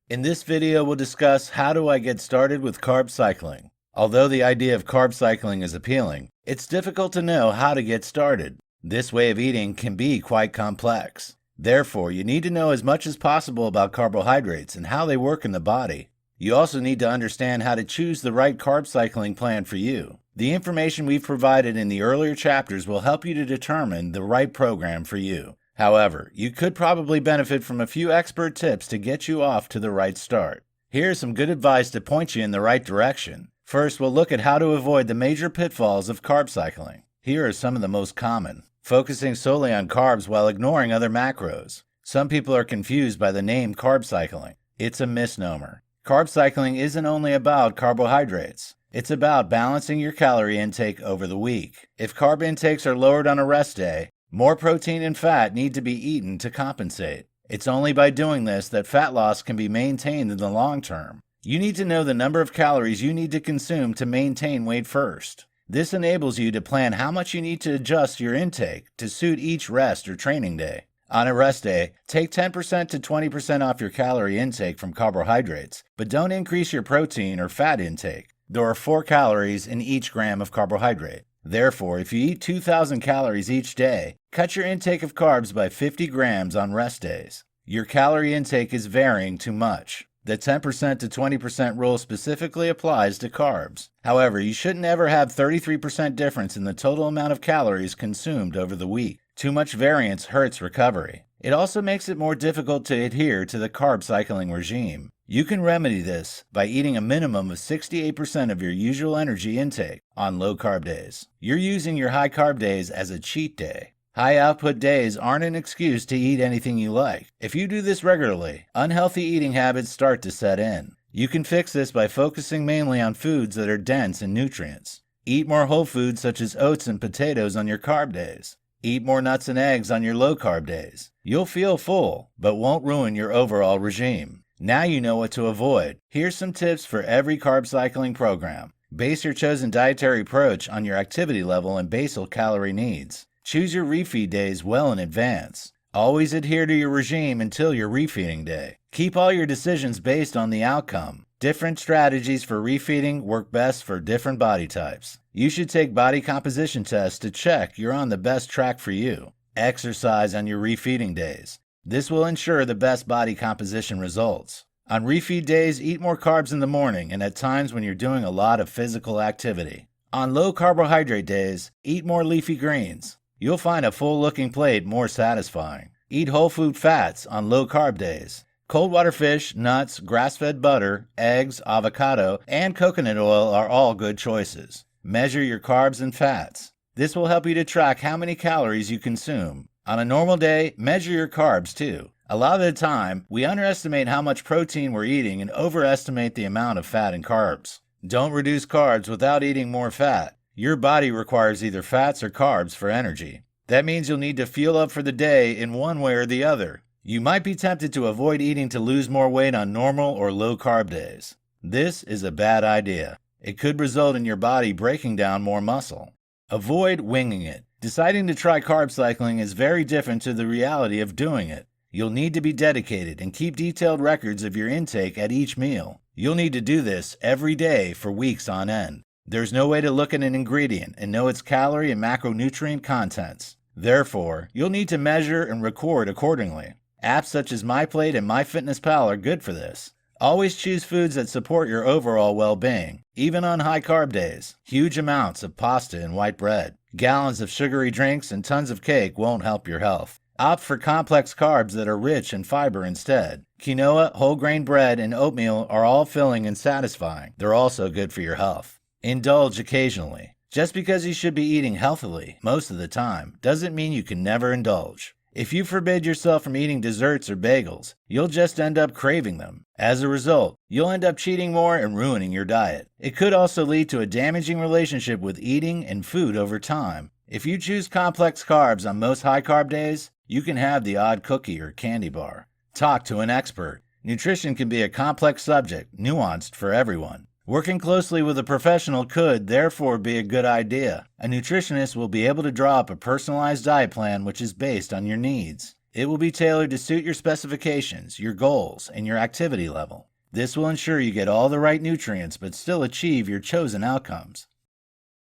In this video, we'll discuss how do I get started with carb cycling. Although the idea of carb cycling is appealing, it's difficult to know how to get started. This way of eating can be quite complex. Therefore, you need to know as much as possible about carbohydrates and how they work in the body. You also need to understand how to choose the right carb cycling plan for you. The information we've provided in the earlier chapters will help you to determine the right program for you. However, you could probably benefit from a few expert tips to get you off to the right start. Here's some good advice to point you in the right direction. First, we'll look at how to avoid the major pitfalls of carb cycling. Here are some of the most common. Focusing solely on carbs while ignoring other macros. Some people are confused by the name carb cycling. It's a misnomer. Carb cycling isn't only about carbohydrates. It's about balancing your calorie intake over the week. If carb intakes are lowered on a rest day, more protein and fat need to be eaten to compensate. It's only by doing this that fat loss can be maintained in the long term. You need to know the number of calories you need to consume to maintain weight first. This enables you to plan how much you need to adjust your intake to suit each rest or training day. On a rest day, take 10% to 20% off your calorie intake from carbohydrates, but don't increase your protein or fat intake. There are 4 calories in each gram of carbohydrate. Therefore, if you eat 2,000 calories each day, cut your intake of carbs by 50 grams on rest days. Your calorie intake is varying too much. The 10% to 20% rule specifically applies to carbs. However, you shouldn't ever have 33% difference in the total amount of calories consumed over the week. Too much variance hurts recovery. It also makes it more difficult to adhere to the carb cycling regime. You can remedy this by eating a minimum of 68% of your usual energy intake on low-carb days. You're using your high-carb days as a cheat day. High-output days aren't an excuse to eat anything you like. If you do this regularly, unhealthy eating habits start to set in. You can fix this by focusing mainly on foods that are dense in nutrients. Eat more whole foods such as oats and potatoes on your carb days. Eat more nuts and eggs on your low-carb days. You'll feel full, but won't ruin your overall regime. Now you know what to avoid. Here's some tips for every carb cycling program. Base your chosen dietary approach on your activity level and basal calorie needs. Choose your refeed days well in advance. Always adhere to your regime until your refeeding day. Keep all your decisions based on the outcome. Different strategies for refeeding work best for different body types. You should take body composition tests to check you're on the best track for you. Exercise on your refeeding days. This will ensure the best body composition results. On refeed days, eat more carbs in the morning and at times when you're doing a lot of physical activity. On low carbohydrate days, eat more leafy greens. You'll find a full-looking plate more satisfying. Eat whole food fats on low carb days. Cold water fish, nuts, grass-fed butter, eggs, avocado, and coconut oil are all good choices. Measure your carbs and fats. This will help you to track how many calories you consume. On a normal day, measure your carbs too. A lot of the time, we underestimate how much protein we're eating and overestimate the amount of fat and carbs. Don't reduce carbs without eating more fat. Your body requires either fats or carbs for energy. That means you'll need to fuel up for the day in one way or the other. You might be tempted to avoid eating to lose more weight on normal or low carb days. This is a bad idea. It could result in your body breaking down more muscle. Avoid winging it. Deciding to try carb cycling is very different to the reality of doing it. You'll need to be dedicated and keep detailed records of your intake at each meal. You'll need to do this every day for weeks on end. There's no way to look at an ingredient and know its calorie and macronutrient contents. Therefore, you'll need to measure and record accordingly. Apps such as MyPlate and MyFitnessPal are good for this. Always choose foods that support your overall well-being, even on high-carb days. Huge amounts of pasta and white bread, gallons of sugary drinks, and tons of cake won't help your health. Opt for complex carbs that are rich in fiber instead. Quinoa, whole grain bread, and oatmeal are all filling and satisfying. They're also good for your health. Indulge occasionally. Just because you should be eating healthily most of the time doesn't mean you can never indulge. If you forbid yourself from eating desserts or bagels, you'll just end up craving them. As a result, you'll end up cheating more and ruining your diet. It could also lead to a damaging relationship with eating and food over time. If you choose complex carbs on most high-carb days, you can have the odd cookie or candy bar. Talk to an expert. Nutrition can be a complex subject, nuanced for everyone. Working closely with a professional could, therefore, be a good idea. A nutritionist will be able to draw up a personalized diet plan which is based on your needs. It will be tailored to suit your specifications, your goals, and your activity level. This will ensure you get all the right nutrients but still achieve your chosen outcomes.